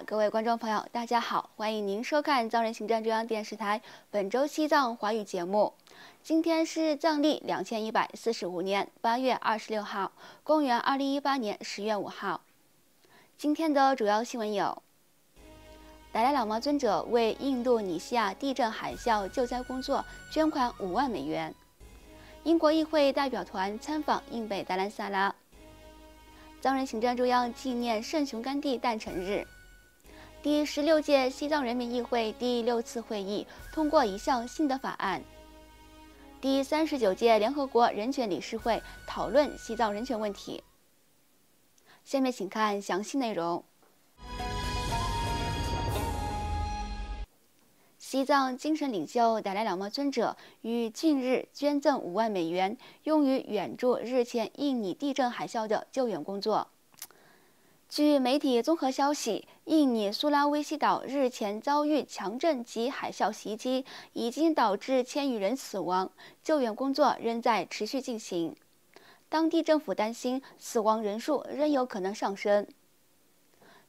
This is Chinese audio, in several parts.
各位观众朋友，大家好，欢迎您收看藏人行政中央电视台本周西藏华语节目。今天是藏历2145年8月26号，公元2018年10月5号。今天的主要新闻有：达赖喇嘛尊者为印度尼西亚地震海啸救灾工作捐款5万美元；英国议会代表团参访印北达兰萨拉；藏人行政中央纪念圣雄甘地诞辰日；第16届西藏人民议会第6次会议通过一项新的法案；第39届联合国人权理事会讨论西藏人权问题。下面请看详细内容。西藏精神领袖达赖喇嘛尊者于近日捐赠5万美元，用于援助日前印尼地震海啸的救援工作。据媒体综合消息，印尼苏拉威西岛日前遭遇强震及海啸袭击，已经导致1000余人死亡，救援工作仍在持续进行。当地政府担心死亡人数仍有可能上升。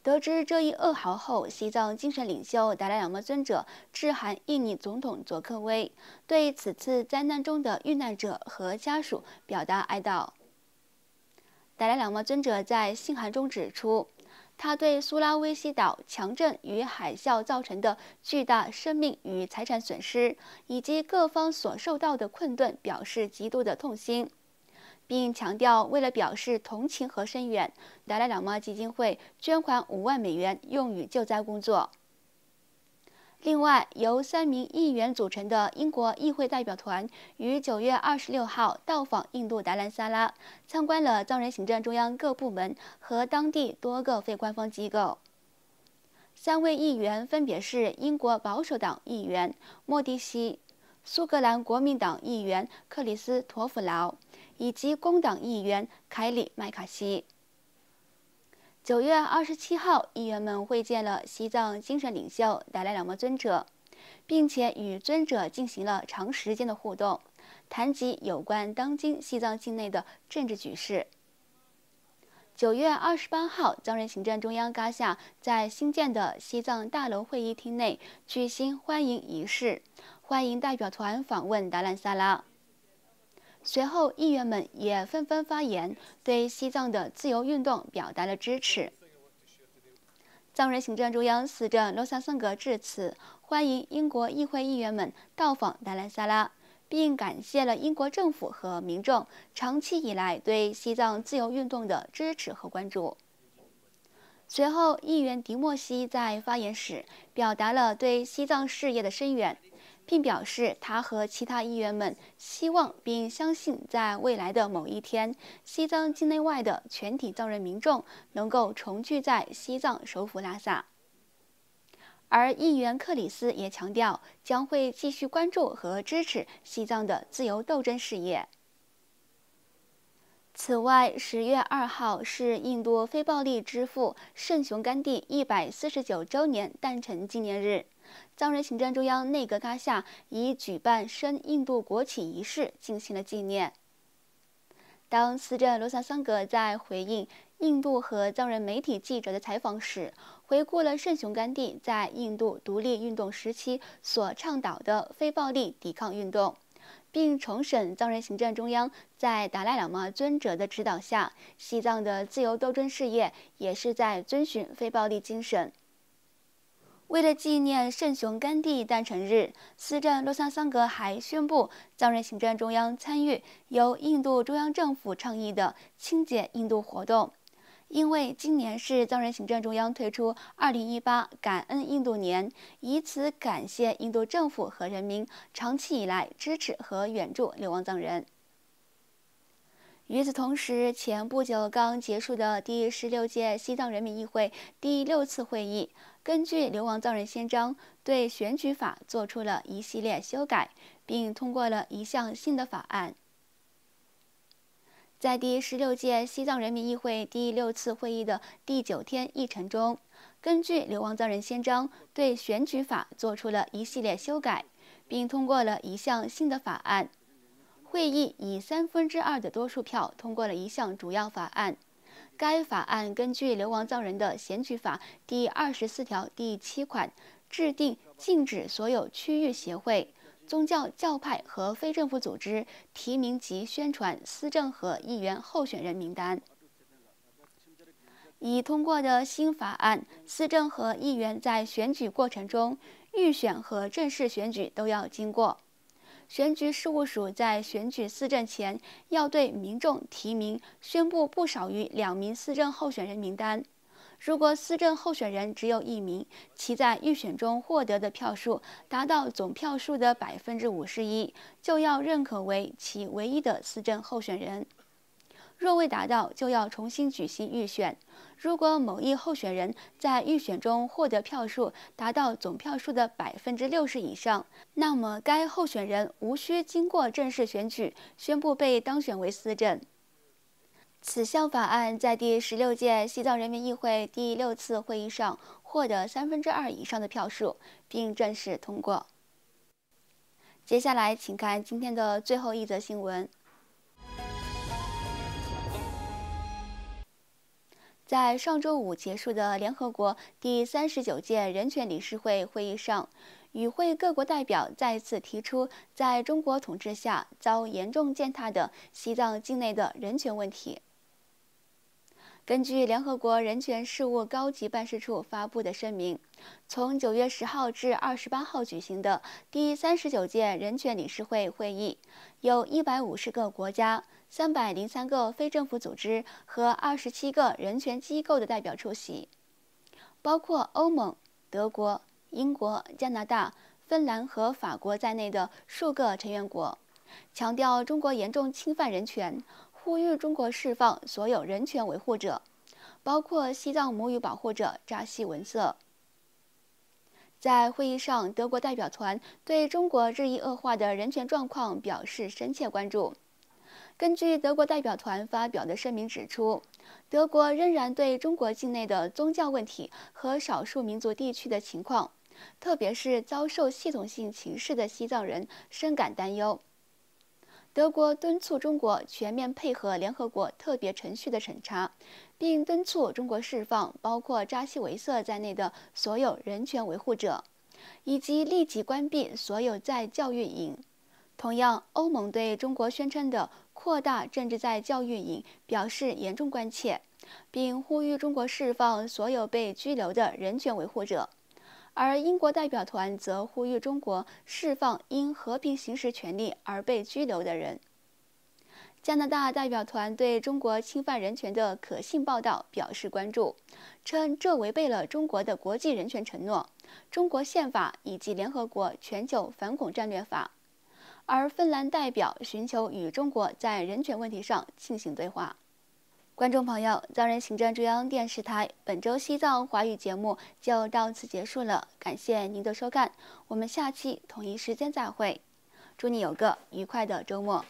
得知这一噩耗后，西藏精神领袖达赖喇嘛尊者致函印尼总统佐科威，对此次灾难中的遇难者和家属表达哀悼。达赖喇嘛尊者在信函中指出，他对苏拉威西岛强震与海啸造成的巨大生命与财产损失，以及各方所受到的困顿表示极度的痛心，并强调，为了表示同情和声援，达赖喇嘛基金会捐款5万美元用于救灾工作。另外，由3名议员组成的英国议会代表团于9月26号到访印度达兰萨拉，参观了藏人行政中央各部门和当地多个非官方机构。3位议员分别是英国保守党议员莫迪西、苏格兰国民党议员克里斯托弗劳以及工党议员凯里麦卡锡。9月27号，议员们会见了西藏精神领袖达赖喇嘛尊者，并且与尊者进行了长时间的互动，谈及有关当今西藏境内的政治局势。9月28号，藏人行政中央嘎夏在新建的西藏大楼会议厅内举行欢迎仪式，欢迎代表团访问达兰萨拉。随后，议员们也纷纷发言，对西藏的自由运动表达了支持。藏人行政中央司政罗萨桑格致辞，欢迎英国议会议员们到访达兰萨拉，并感谢了英国政府和民众长期以来对西藏自由运动的支持和关注。随后，议员迪莫西在发言时表达了对西藏事业的声援，并表示他和其他议员们希望并相信，在未来的某一天，西藏境内外的全体藏人民众能够重聚在西藏首府拉萨。而议员克里斯也强调，将会继续关注和支持西藏的自由斗争事业。此外，10月2号是印度非暴力之父圣雄甘地149周年诞辰纪念日。藏人行政中央内阁嘎夏以举办升印度国旗仪式进行了纪念。当司政罗萨桑格在回应印度和藏人媒体记者的采访时，回顾了圣雄甘地在印度独立运动时期所倡导的非暴力抵抗运动，并重申藏人行政中央在达赖喇嘛尊者的指导下，西藏的自由斗争事业也是在遵循非暴力精神。为了纪念圣雄甘地诞辰日，司政罗萨桑格还宣布，藏人行政中央参与由印度中央政府倡议的清洁印度活动。因为今年是藏人行政中央推出2018感恩印度年，以此感谢印度政府和人民长期以来支持和援助流亡藏人。与此同时，前不久刚结束的第16届西藏人民议会第6次会议，根据流亡藏人宪章，对选举法做出了一系列修改，并通过了一项新的法案。在第16届西藏人民议会第6次会议的第9天议程中，根据流亡藏人宪章，对选举法做出了一系列修改，并通过了一项新的法案。会议以2/3的多数票通过了一项主要法案，该法案根据流亡藏人的选举法第24条第7款，制定禁止所有区域协会、宗教教派和非政府组织提名及宣传司政和议员候选人名单。已通过的新法案，司政和议员在选举过程中，预选和正式选举都要经过。选举事务署在选举司政前，要对民众提名宣布不少于2名司政候选人名单。如果司政候选人只有1名，其在预选中获得的票数达到总票数的51%，就要认可为其唯一的司政候选人。若未达到，就要重新举行预选。如果某一候选人在预选中获得票数达到总票数的60%以上，那么该候选人无需经过正式选举，宣布被当选为司政。此项法案在第16届西藏人民议会第6次会议上获得2/3以上的票数，并正式通过。接下来，请看今天的最后一则新闻。在上周五结束的联合国第39届人权理事会会议上，与会各国代表再次提出在中国统治下遭严重践踏的西藏境内的人权问题。根据联合国人权事务高级办事处发布的声明，从9月10号至28号举行的第39届人权理事会会议，有150个国家、303个非政府组织和27个人权机构的代表出席，包括欧盟、德国、英国、加拿大、芬兰和法国在内的数个成员国，强调中国严重侵犯人权，呼吁中国释放所有人权维护者，包括西藏母语保护者扎西文瑟。在会议上，德国代表团对中国日益恶化的人权状况表示深切关注。根据德国代表团发表的声明指出，德国仍然对中国境内的宗教问题和少数民族地区的情况，特别是遭受系统性歧视的西藏人深感担忧。德国敦促中国全面配合联合国特别程序的审查，并敦促中国释放包括扎西维瑟在内的所有人权维护者，以及立即关闭所有在教育营。同样，欧盟对中国宣称的扩大政治在教育营表示严重关切，并呼吁中国释放所有被拘留的人权维护者。而英国代表团则呼吁中国释放因和平行使权利而被拘留的人。加拿大代表团对中国侵犯人权的可信报道表示关注，称这违背了中国的国际人权承诺、中国宪法以及联合国全球反恐战略法。而芬兰代表寻求与中国在人权问题上进行对话。观众朋友，藏人行政中央电视台本周西藏华语节目就到此结束了，感谢您的收看，我们下期同一时间再会，祝你有个愉快的周末。